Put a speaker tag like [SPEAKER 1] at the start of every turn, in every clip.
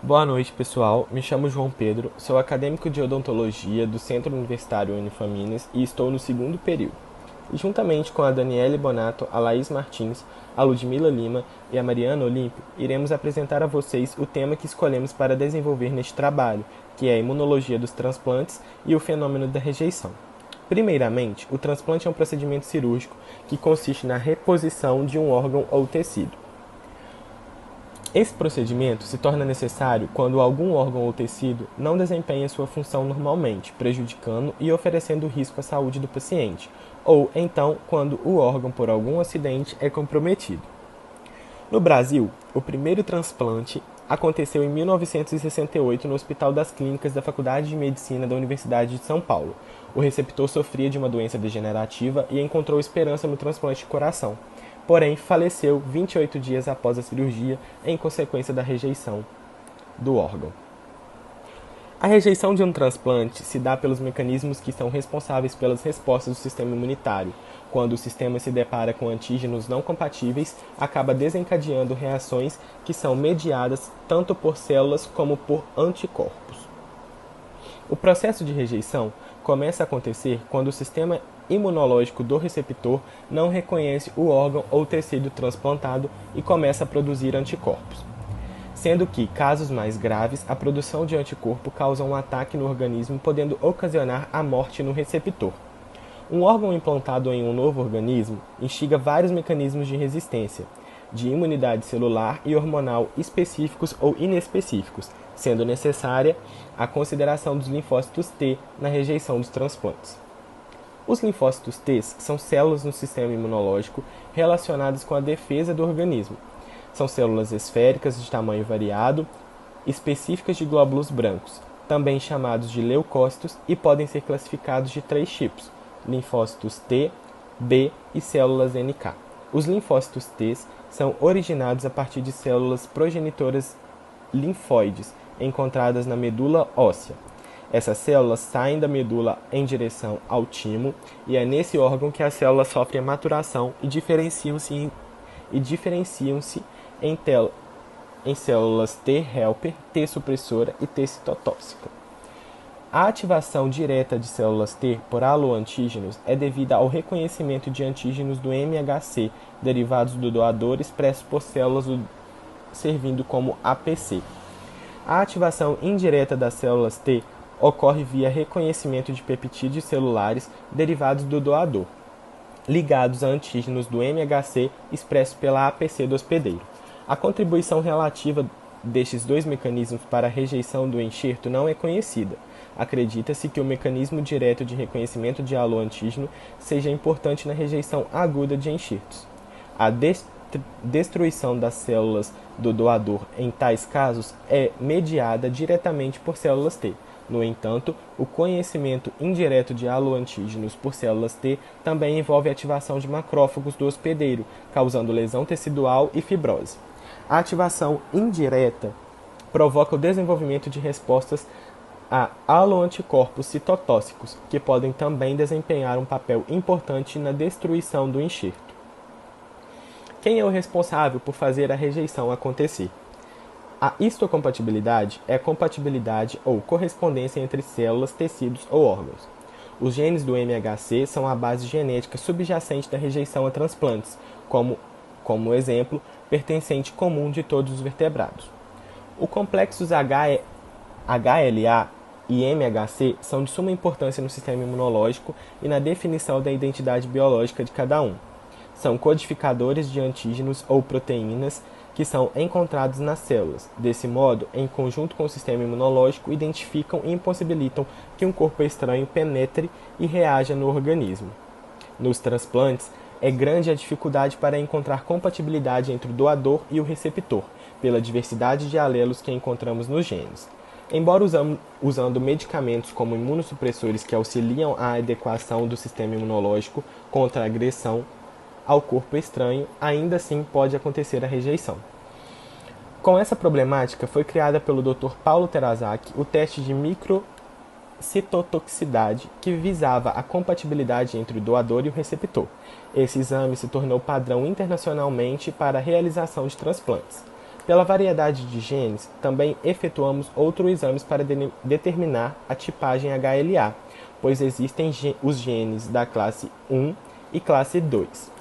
[SPEAKER 1] Boa noite, pessoal. Me chamo João Pedro, sou acadêmico de odontologia do Centro Universitário Unifaminas e estou no segundo período. E juntamente com a Daniele Bonato, a Laís Martins, a Ludmila Lima e a Mariana Olímpio, iremos apresentar a vocês o tema que escolhemos para desenvolver neste trabalho, que é a imunologia dos transplantes e o fenômeno da rejeição. Primeiramente, o transplante é um procedimento cirúrgico que consiste na reposição de um órgão ou tecido. Esse procedimento se torna necessário quando algum órgão ou tecido não desempenha sua função normalmente, prejudicando e oferecendo risco à saúde do paciente, ou então quando o órgão, por algum acidente, é comprometido. No Brasil, o primeiro transplante aconteceu em 1968 no Hospital das Clínicas da Faculdade de Medicina da Universidade de São Paulo. O receptor sofria de uma doença degenerativa e encontrou esperança no transplante de coração. Porém, faleceu 28 dias após a cirurgia em consequência da rejeição do órgão. A rejeição de um transplante se dá pelos mecanismos que são responsáveis pelas respostas do sistema imunitário. Quando o sistema se depara com antígenos não compatíveis, acaba desencadeando reações que são mediadas tanto por células como por anticorpos. O processo de rejeição começa a acontecer quando o sistema imunológico do receptor não reconhece o órgão ou tecido transplantado e começa a produzir anticorpos. Sendo que, casos mais graves, a produção de anticorpo causa um ataque no organismo, podendo ocasionar a morte no receptor. Um órgão implantado em um novo organismo instiga vários mecanismos de resistência, de imunidade celular e hormonal específicos ou inespecíficos, sendo necessária a consideração dos linfócitos T na rejeição dos transplantes. Os linfócitos T são células no sistema imunológico relacionadas com a defesa do organismo. São células esféricas de tamanho variado, específicas de glóbulos brancos, também chamados de leucócitos, e podem ser classificados de 3 tipos: linfócitos T, B e células NK. Os linfócitos T são originados a partir de células progenitoras linfóides encontradas na medula óssea. Essas células saem da medula em direção ao timo e é nesse órgão que as células sofrem a maturação e diferenciam-se em células T helper, T supressora e T citotóxica. A ativação direta de células T por haloantígenos é devida ao reconhecimento de antígenos do MHC, derivados do doador expressos por células servindo como APC. A ativação indireta das células T ocorre via reconhecimento de peptídeos celulares derivados do doador, ligados a antígenos do MHC expressos pela APC do hospedeiro. A contribuição relativa destes dois mecanismos para a rejeição do enxerto não é conhecida. Acredita-se que o mecanismo direto de reconhecimento de haloantígeno seja importante na rejeição aguda de enxertos. A destruição das células do doador em tais casos é mediada diretamente por células T. No entanto, o conhecimento indireto de haloantígenos por células T também envolve a ativação de macrófagos do hospedeiro, causando lesão tecidual e fibrose. A ativação indireta provoca o desenvolvimento de respostas a haloanticorpos citotóxicos, que podem também desempenhar um papel importante na destruição do enxerto. Quem é o responsável por fazer a rejeição acontecer? A histocompatibilidade é a compatibilidade ou correspondência entre células, tecidos ou órgãos. Os genes do MHC são a base genética subjacente da rejeição a transplantes, como exemplo, pertencente comum de todos os vertebrados. Os complexos HLA e MHC são de suma importância no sistema imunológico e na definição da identidade biológica de cada um. São codificadores de antígenos ou proteínas que são encontrados nas células. Desse modo, em conjunto com o sistema imunológico, identificam e impossibilitam que um corpo estranho penetre e reaja no organismo. Nos transplantes, é grande a dificuldade para encontrar compatibilidade entre o doador e o receptor, pela diversidade de alelos que encontramos nos genes. Embora usando medicamentos como imunossupressores que auxiliam a adequação do sistema imunológico contra a agressão ao corpo estranho, ainda assim pode acontecer a rejeição. Com essa problemática, foi criada pelo Dr. Paulo Teraszak o teste de microcitotoxicidade, que visava a compatibilidade entre o doador e o receptor. Esse exame se tornou padrão internacionalmente para a realização de transplantes. Pela variedade de genes, também efetuamos outros exames para determinar a tipagem HLA, pois existem os genes da classe 1 e classe 2.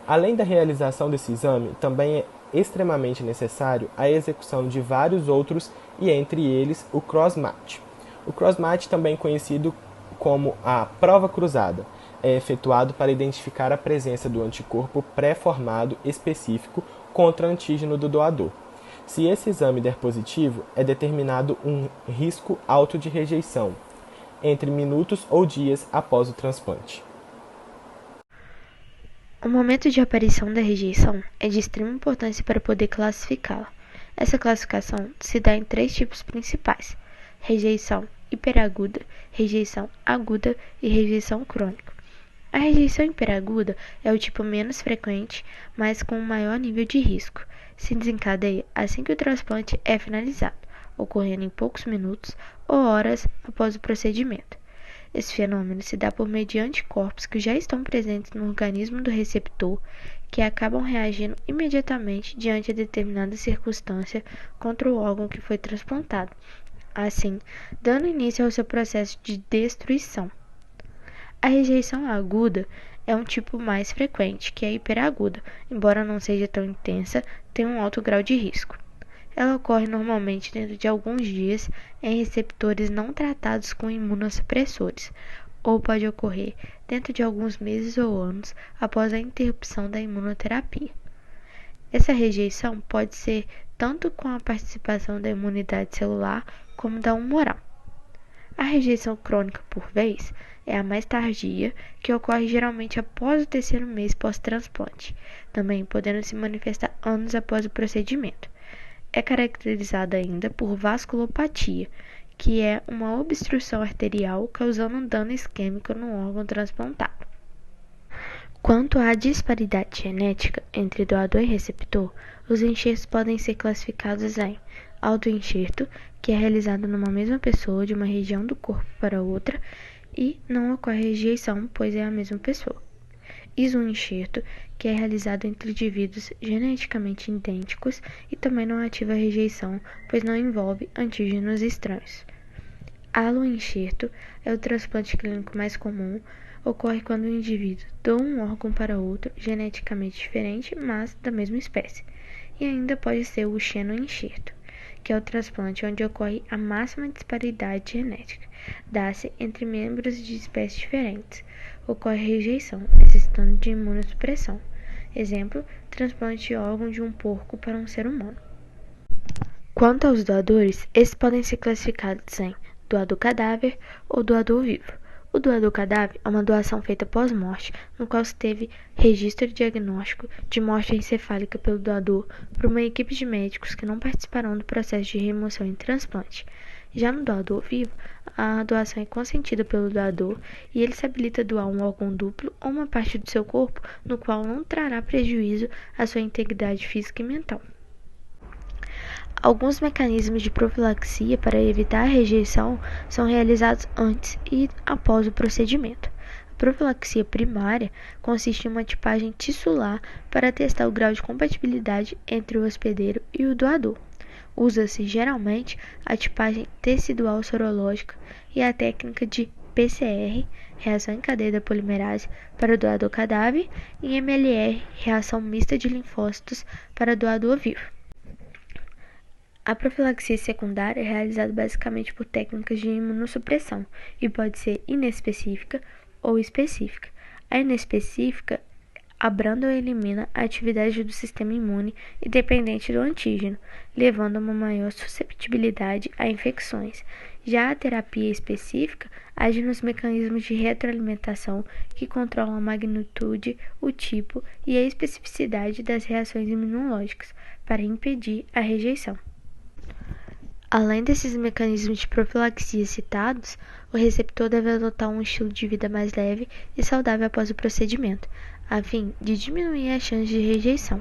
[SPEAKER 1] Além da realização desse exame, também é extremamente necessário a execução de vários outros e entre eles o cross-match. O cross-match, também conhecido como a prova cruzada, é efetuado para identificar a presença do anticorpo pré-formado específico contra antígeno do doador. Se esse exame der positivo, é determinado um risco alto de rejeição, entre minutos ou dias após o transplante.
[SPEAKER 2] O momento de aparição da rejeição é de extrema importância para poder classificá-la. Essa classificação se dá em 3 tipos principais: rejeição hiperaguda, rejeição aguda e rejeição crônica. A rejeição hiperaguda é o tipo menos frequente, mas com maior nível de risco. Se desencadeia assim que o transplante é finalizado, ocorrendo em poucos minutos ou horas após o procedimento. Esse fenômeno se dá por meio de anticorpos que já estão presentes no organismo do receptor, que acabam reagindo imediatamente diante de determinada circunstância contra o órgão que foi transplantado, assim, dando início ao seu processo de destruição. A rejeição aguda é um tipo mais frequente que a hiperaguda, embora não seja tão intensa, tem um alto grau de risco. Ela ocorre normalmente dentro de alguns dias em receptores não tratados com imunossupressores, ou pode ocorrer dentro de alguns meses ou anos após a interrupção da imunoterapia. Essa rejeição pode ser tanto com a participação da imunidade celular como da humoral. A rejeição crônica, por vez, é a mais tardia, que ocorre geralmente após o 3º mês pós-transplante, também podendo se manifestar anos após o procedimento. É caracterizada ainda por vasculopatia, que é uma obstrução arterial causando um dano isquêmico no órgão transplantado. Quanto à disparidade genética entre doador e receptor, os enxertos podem ser classificados em autoenxerto, que é realizado numa mesma pessoa de uma região do corpo para outra e não ocorre rejeição, pois é a mesma pessoa. Isoenxerto, que é realizado entre indivíduos geneticamente idênticos e também não ativa a rejeição, pois não envolve antígenos estranhos. Aloenxerto é o transplante clínico mais comum, ocorre quando o indivíduo doa um órgão para outro geneticamente diferente, mas da mesma espécie. E ainda pode ser o xenoenxerto, que é o transplante onde ocorre a máxima disparidade genética. Dá-se entre membros de espécies diferentes. Ocorre rejeição, necessitando de imunossupressão. Exemplo, transplante de órgão de um porco para um ser humano. Quanto aos doadores, esses podem ser classificados em doador cadáver ou doador vivo. O doador cadáver é uma doação feita pós-morte, no qual se teve registro diagnóstico de morte encefálica pelo doador por uma equipe de médicos que não participarão do processo de remoção e transplante. Já no doador vivo, a doação é consentida pelo doador e ele se habilita a doar um órgão duplo ou uma parte do seu corpo no qual não trará prejuízo à sua integridade física e mental. Alguns mecanismos de profilaxia para evitar a rejeição são realizados antes e após o procedimento. A profilaxia primária consiste em uma tipagem tissular para testar o grau de compatibilidade entre o hospedeiro e o doador. Usa-se geralmente a tipagem tecidual sorológica e a técnica de PCR, reação em cadeia da polimerase, para o doador cadáver, e MLR, reação mista de linfócitos, para o doador vivo. A profilaxia secundária é realizada basicamente por técnicas de imunossupressão e pode ser inespecífica ou específica. A inespecífica abranda ou elimina a atividade do sistema imune independente do antígeno, levando a uma maior susceptibilidade a infecções. Já a terapia específica age nos mecanismos de retroalimentação que controlam a magnitude, o tipo e a especificidade das reações imunológicas para impedir a rejeição. Além desses mecanismos de profilaxia citados, o receptor deve adotar um estilo de vida mais leve e saudável após o procedimento, a fim de diminuir as chances de rejeição.